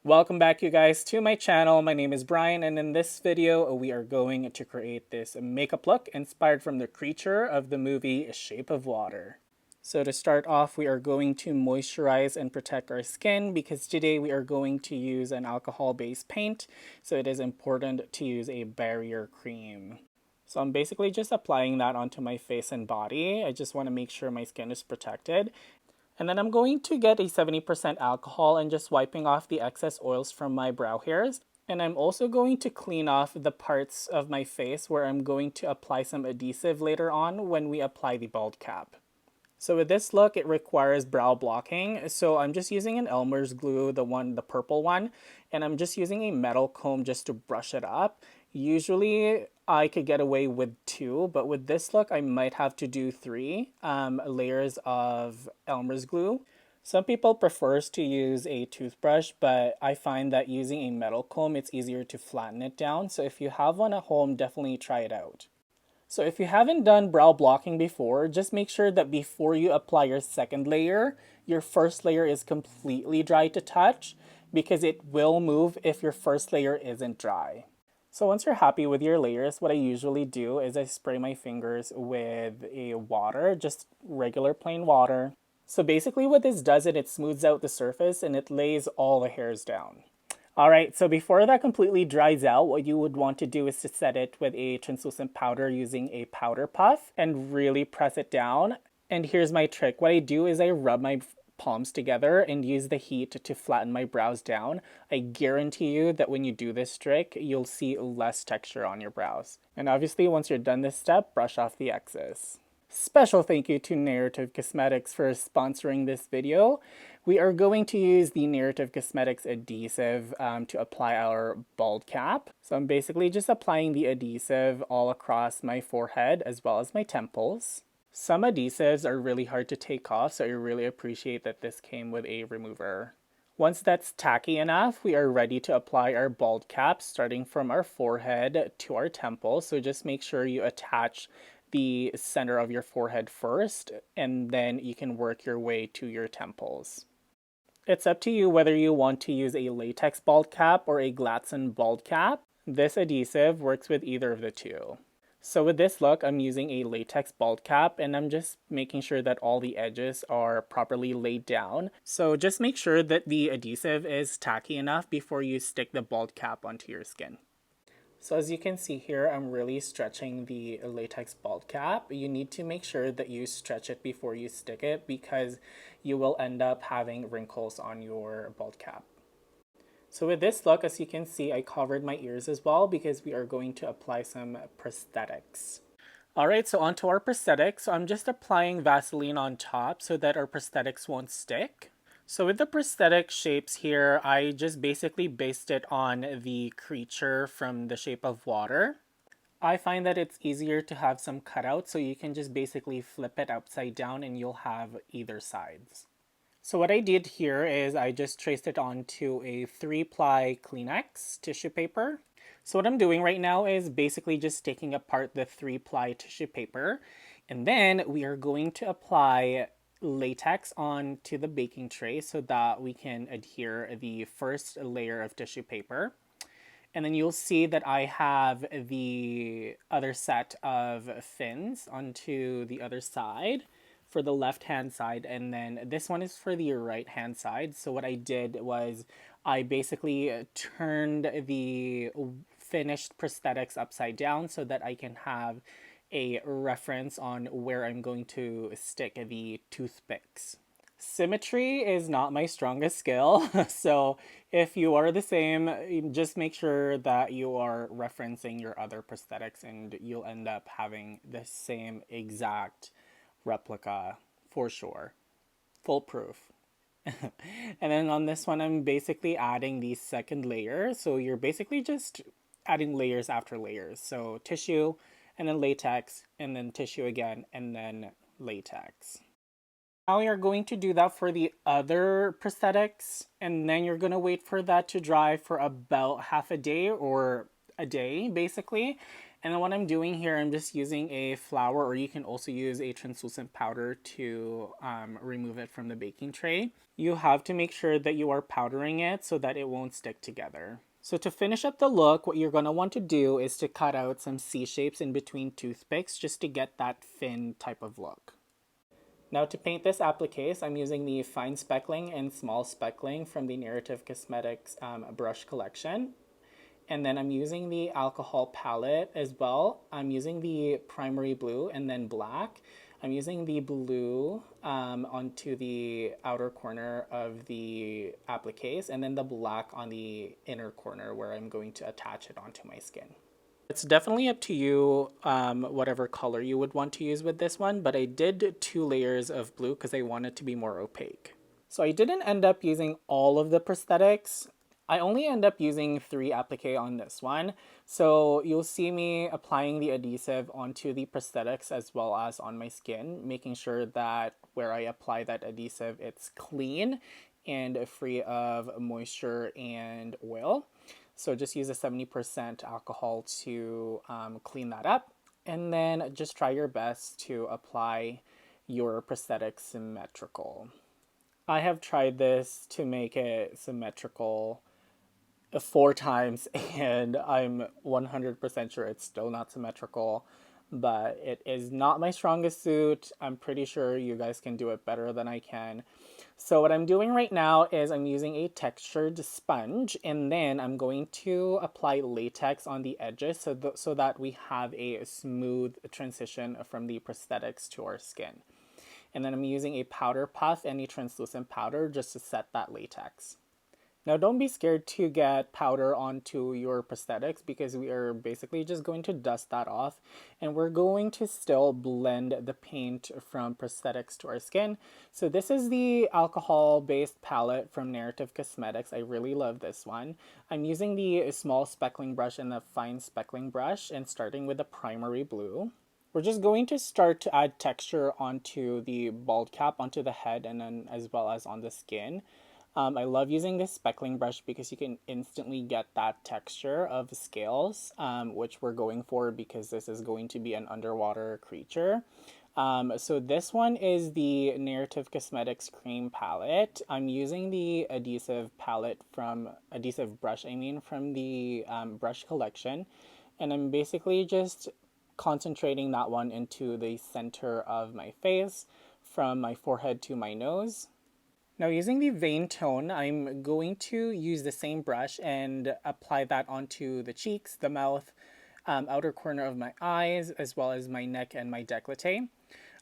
Welcome back, you guys, to my channel. My name is Brian, and in this video we are going to create this makeup look inspired from the creature of the movie Shape of Water. So to start off, we are going to moisturize and protect our skin because today we are going to use an alcohol-based paint, so it is important to use a barrier cream. So I'm basically just applying that onto my face and body. I just want to make sure my skin is protected. And then I'm going to get a 70% alcohol and just wiping off the excess oils from my brow hairs. And I'm also going to clean off the parts of my face where I'm going to apply some adhesive later on when we apply the bald cap. So with this look, it requires brow blocking. So I'm just using an Elmer's glue, the purple one, and I'm just using a metal comb just to brush it up. Usually I could get away with 2, but with this look, I might have to do 3 layers of Elmer's glue. Some people prefers to use a toothbrush, but I find that using a metal comb, it's easier to flatten it down. So if you have one at home, definitely try it out. So if you haven't done brow blocking before, just make sure that before you apply your second layer, your first layer is completely dry to touch because it will move if your first layer isn't dry. So once you're happy with your layers, what I usually do is I spray my fingers with a water, just regular plain water. So basically what this does is it smooths out the surface and it lays all the hairs down. Alright, so before that completely dries out, what you would want to do is to set it with a translucent powder using a powder puff and really press it down. And here's my trick. What I do is I rub my palms together and use the heat to flatten my brows down. I guarantee you that when you do this trick, you'll see less texture on your brows. And obviously, once you're done this step, brush off the excess. Special thank you to Narrative Cosmetics for sponsoring this video. We are going to use the Narrative Cosmetics adhesive to apply our bald cap. So I'm basically just applying the adhesive all across my forehead as well as my temples. Some adhesives are really hard to take off, so I really appreciate that this came with a remover. Once that's tacky enough, we are ready to apply our bald cap starting from our forehead to our temples. So just make sure you attach the center of your forehead first, and then you can work your way to your temples. It's up to you whether you want to use a latex bald cap or a Glatson bald cap. This adhesive works with either of the two. So with this look, I'm using a latex bald cap and I'm just making sure that all the edges are properly laid down. So just make sure that the adhesive is tacky enough before you stick the bald cap onto your skin. So as you can see here, I'm really stretching the latex bald cap. You need to make sure that you stretch it before you stick it because you will end up having wrinkles on your bald cap. So with this look, as you can see, I covered my ears as well because we are going to apply some prosthetics. Alright, so onto our prosthetics. So I'm just applying Vaseline on top so that our prosthetics won't stick. So with the prosthetic shapes here, I just basically based it on the creature from The Shape of Water. I find that it's easier to have some cutouts, so you can just basically flip it upside down and you'll have either sides. So what I did here is I just traced it onto a 3-ply Kleenex tissue paper. So what I'm doing right now is basically just taking apart the 3-ply tissue paper, and then we are going to apply latex onto the baking tray so that we can adhere the first layer of tissue paper. And then you'll see that I have the other set of fins onto the other side for the left hand side, and then this one is for the right hand side. So what I did was I basically turned the finished prosthetics upside down so that I can have a reference on where I'm going to stick the toothpicks. Symmetry is not my strongest skill, so if you are the same, just make sure that you are referencing your other prosthetics and you'll end up having the same exact replica for sure. Foolproof. And then on this one, I'm basically adding the second layer. So you're basically just adding layers after layers. So tissue, and then latex, and then tissue again, and then latex. Now you're going to do that for the other prosthetics, and then you're going to wait for that to dry for about half a day or a day, basically. And then what I'm doing here, I'm just using a flour, or you can also use a translucent powder to remove it from the baking tray. You have to make sure that you are powdering it so that it won't stick together. So to finish up the look, what you're going to want to do is to cut out some C shapes in between toothpicks just to get that fin type of look. Now to paint this applique, I'm using the fine speckling and small speckling from the Narrative Cosmetics brush collection. And then I'm using the alcohol palette as well. I'm using the primary blue and then black. I'm using the blue onto the outer corner of the appliques, and then the black on the inner corner where I'm going to attach it onto my skin. It's definitely up to you whatever color you would want to use with this one, but I did 2 layers of blue because I want it to be more opaque. So I didn't end up using all of the prosthetics. I only end up using 3 applique on this one. So you'll see me applying the adhesive onto the prosthetics as well as on my skin, making sure that where I apply that adhesive, it's clean and free of moisture and oil. So just use a 70% alcohol to clean that up. And then just try your best to apply your prosthetic symmetrical. I have tried this to make it symmetrical 4 times and I'm 100% sure it's still not symmetrical, but it is not my strongest suit. I'm pretty sure you guys can do it better than I can. So what I'm doing right now is I'm using a textured sponge, and then I'm going to apply latex on the edges so that we have a smooth transition from the prosthetics to our skin. And then I'm using a powder puff and a translucent powder just to set that latex. Now don't be scared to get powder onto your prosthetics because we are basically just going to dust that off, and we're going to still blend the paint from prosthetics to our skin. So this is the alcohol-based palette from Narrative Cosmetics. I really love this one. I'm using the small speckling brush and the fine speckling brush and starting with the primary blue. We're just going to start to add texture onto the bald cap, onto the head, and then as well as on the skin. I love using this speckling brush because you can instantly get that texture of scales, which we're going for because this is going to be an underwater creature. So this one is the Narrative Cosmetics Cream Palette. I'm using the adhesive brush, from the brush collection. And I'm basically just concentrating that one into the center of my face, from my forehead to my nose. Now using the vein tone, I'm going to use the same brush and apply that onto the cheeks, the mouth, outer corner of my eyes, as well as my neck and my décolleté.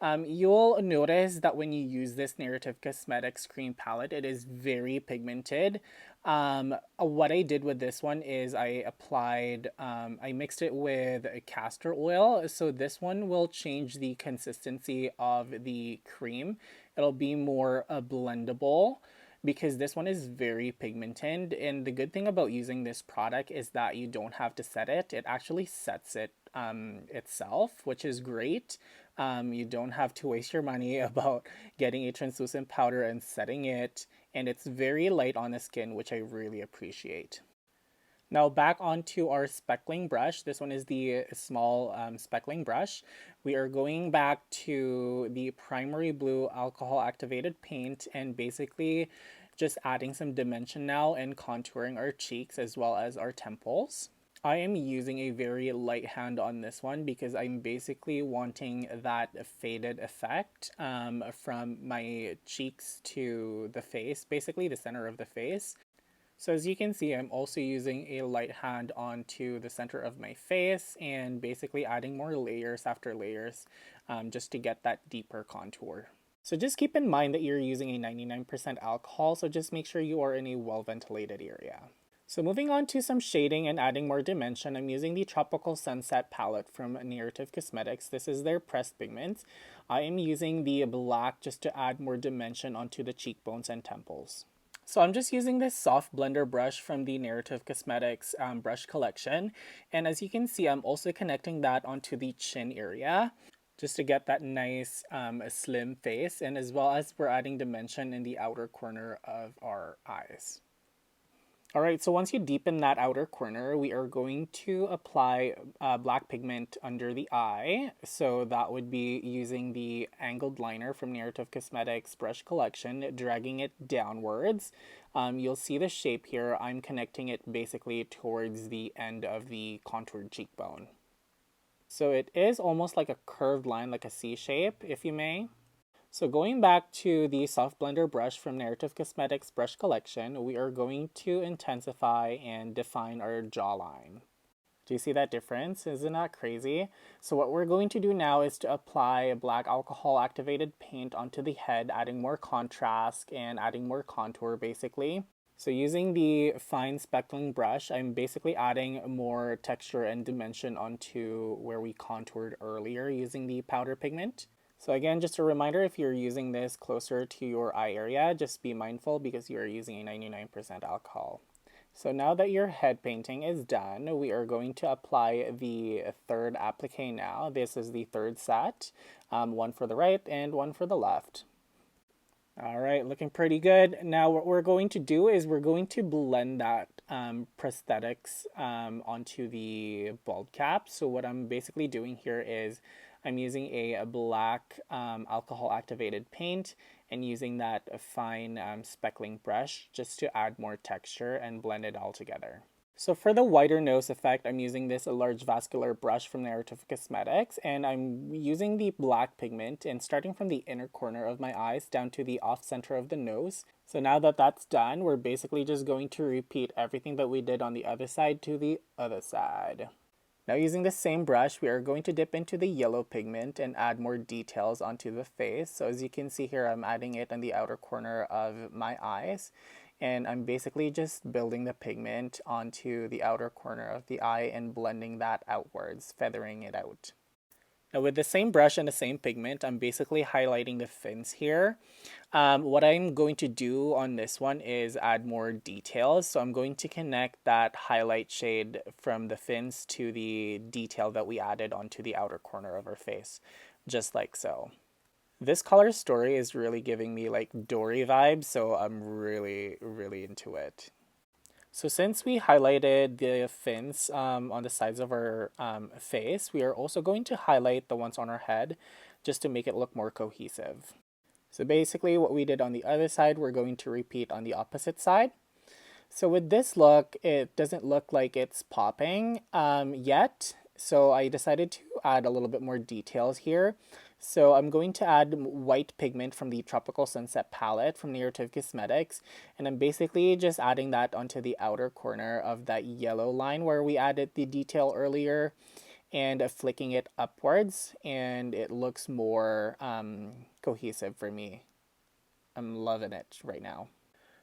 You'll notice that when you use this Narrative Cosmetics cream palette, it is very pigmented. What I did with this one is I mixed it with castor oil. So this one will change the consistency of the cream. It'll be more blendable because this one is very pigmented. And the good thing about using this product is that you don't have to set it. It actually sets it itself, which is great. You don't have to waste your money about getting a translucent powder and setting it, and it's very light on the skin, which I really appreciate. Now back onto our speckling brush. This one is the small speckling brush. We are going back to the primary blue alcohol activated paint and basically just adding some dimension now and contouring our cheeks as well as our temples. I am using a very light hand on this one because I'm basically wanting that faded effect from my cheeks to the face, basically the center of the face. So as you can see, I'm also using a light hand onto the center of my face and basically adding more layers after layers just to get that deeper contour. So just keep in mind that you're using a 99% alcohol, so just make sure you are in a well-ventilated area. So moving on to some shading and adding more dimension, I'm using the Tropical Sunset palette from Narrative Cosmetics. This is their pressed pigments. I am using the black just to add more dimension onto the cheekbones and temples. So I'm just using this soft blender brush from the Narrative Cosmetics brush collection. And as you can see, I'm also connecting that onto the chin area just to get that nice slim face, and as well as we're adding dimension in the outer corner of our eyes. All right, so once you deepen that outer corner, we are going to apply black pigment under the eye. So that would be using the angled liner from Narrative Cosmetics brush collection, dragging it downwards. You'll see the shape here. I'm connecting it basically towards the end of the contoured cheekbone. So it is almost like a curved line, like a C shape, if you may. So going back to the soft blender brush from Narrative Cosmetics brush collection, we are going to intensify and define our jawline. Do you see that difference? Isn't that crazy? So what we're going to do now is to apply black alcohol activated paint onto the head, adding more contrast and adding more contour basically. So using the fine speckling brush, I'm basically adding more texture and dimension onto where we contoured earlier using the powder pigment. So again, just a reminder, if you're using this closer to your eye area, just be mindful because you are using a 99% alcohol. So now that your head painting is done, we are going to apply the third applique now. This is the third set, one for the right and one for the left. All right, looking pretty good. Now what we're going to do is we're going to blend that prosthetics onto the bald cap. So what I'm basically doing here is I'm using a black alcohol activated paint and using that fine speckling brush just to add more texture and blend it all together. So for the wider nose effect, I'm using this large vascular brush from Narrative Cosmetics, and I'm using the black pigment and starting from the inner corner of my eyes down to the off center of the nose. So now that that's done, we're basically just going to repeat everything that we did on the other side to the other side. Now using the same brush, we are going to dip into the yellow pigment and add more details onto the face. So as you can see here, I'm adding it on the outer corner of my eyes. And I'm basically just building the pigment onto the outer corner of the eye and blending that outwards, feathering it out. Now with the same brush and the same pigment, I'm basically highlighting the fins here. What I'm going to do on this one is add more details. So I'm going to connect that highlight shade from the fins to the detail that we added onto the outer corner of our face, just like so. This color story is really giving me like Dory vibes, so I'm really into it. So since we highlighted the fins on the sides of our face, we are also going to highlight the ones on our head just to make it look more cohesive. So basically what we did on the other side, we're going to repeat on the opposite side. So with this look, it doesn't look like it's popping yet. So I decided to add a little bit more details here. So I'm going to add white pigment from the Tropical Sunset palette from Narrative Cosmetics. And I'm basically just adding that onto the outer corner of that yellow line where we added the detail earlier and flicking it upwards. And it looks more cohesive for me. I'm loving it right now.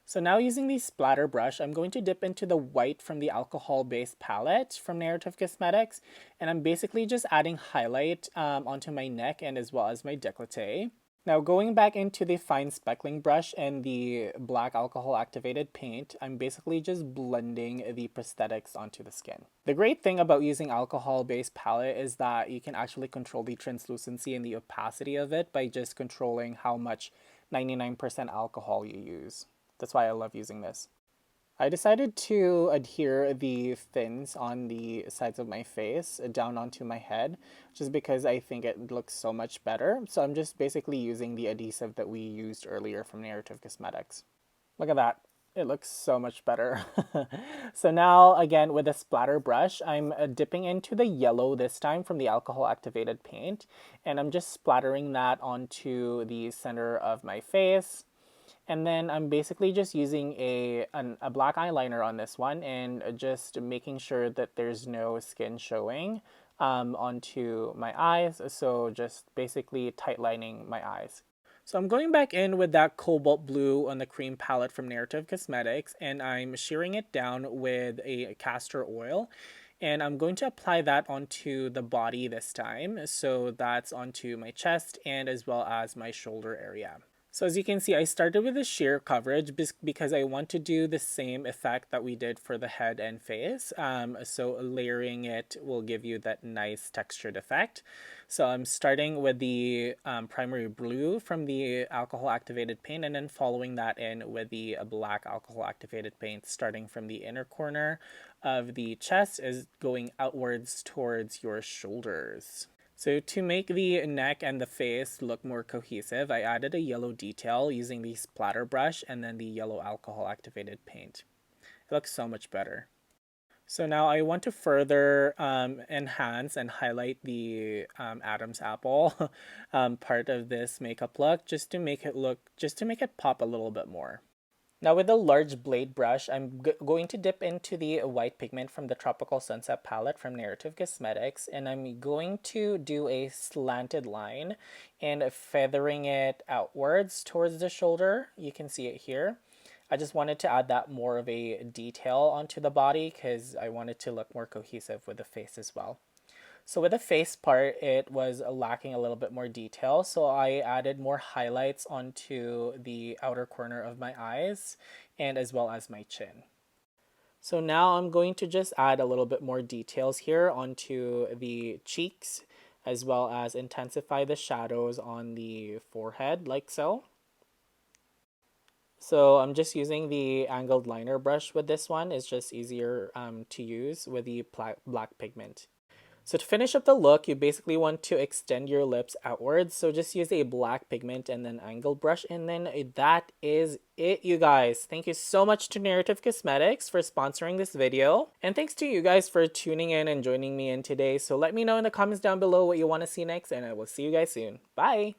So now using the splatter brush, I'm going to dip into the white from the alcohol-based palette from Narrative Cosmetics, and I'm basically just adding highlight onto my neck and as well as my décolleté. Now going back into the fine speckling brush and the black alcohol activated paint, I'm basically just blending the prosthetics onto the skin. The great thing about using alcohol-based palette is that you can actually control the translucency and the opacity of it by just controlling how much 99% alcohol you use. That's why I love using this. I decided to adhere the fins on the sides of my face down onto my head just because I think it looks so much better. So I'm just basically using the adhesive that we used earlier from Narrative Cosmetics. Look at that. It looks so much better. So now again with a splatter brush, I'm dipping into the yellow this time from the alcohol activated paint, and I'm just splattering that onto the center of my face. And then I'm basically just using a black eyeliner on this one and just making sure that there's no skin showing onto my eyes. So just basically tight lining my eyes. So I'm going back in with that cobalt blue on the cream palette from Narrative Cosmetics, and I'm shearing it down with a castor oil. And I'm going to apply that onto the body this time. So that's onto my chest and as well as my shoulder area. So as you can see, I started with the sheer coverage because I want to do the same effect that we did for the head and face. So layering it will give you that nice textured effect. So I'm starting with the primary blue from the alcohol activated paint, and then following that in with the black alcohol activated paint, starting from the inner corner of the chest is going outwards towards your shoulders. So to make the neck and the face look more cohesive, I added a yellow detail using the splatter brush and then the yellow alcohol activated paint. It looks so much better. So now I want to further enhance and highlight the Adam's apple part of this makeup look just to make it pop a little bit more. Now with a large blade brush, I'm going to dip into the white pigment from the Tropical Sunset palette from Narrative Cosmetics, and I'm going to do a slanted line and feathering it outwards towards the shoulder. You can see it here. I just wanted to add that more of a detail onto the body because I wanted to look more cohesive with the face as well. So with the face part, it was lacking a little bit more detail, so I added more highlights onto the outer corner of my eyes and as well as my chin. So now I'm going to just add a little bit more details here onto the cheeks as well as intensify the shadows on the forehead like so. So I'm just using the angled liner brush with this one. It's just easier to use with the black pigment. So to finish up the look, you basically want to extend your lips outwards. So just use a black pigment and then angled brush. And then that is it, you guys. Thank you so much to Narrative Cosmetics for sponsoring this video. And thanks to you guys for tuning in and joining me in today. So let me know in the comments down below what you want to see next. And I will see you guys soon. Bye!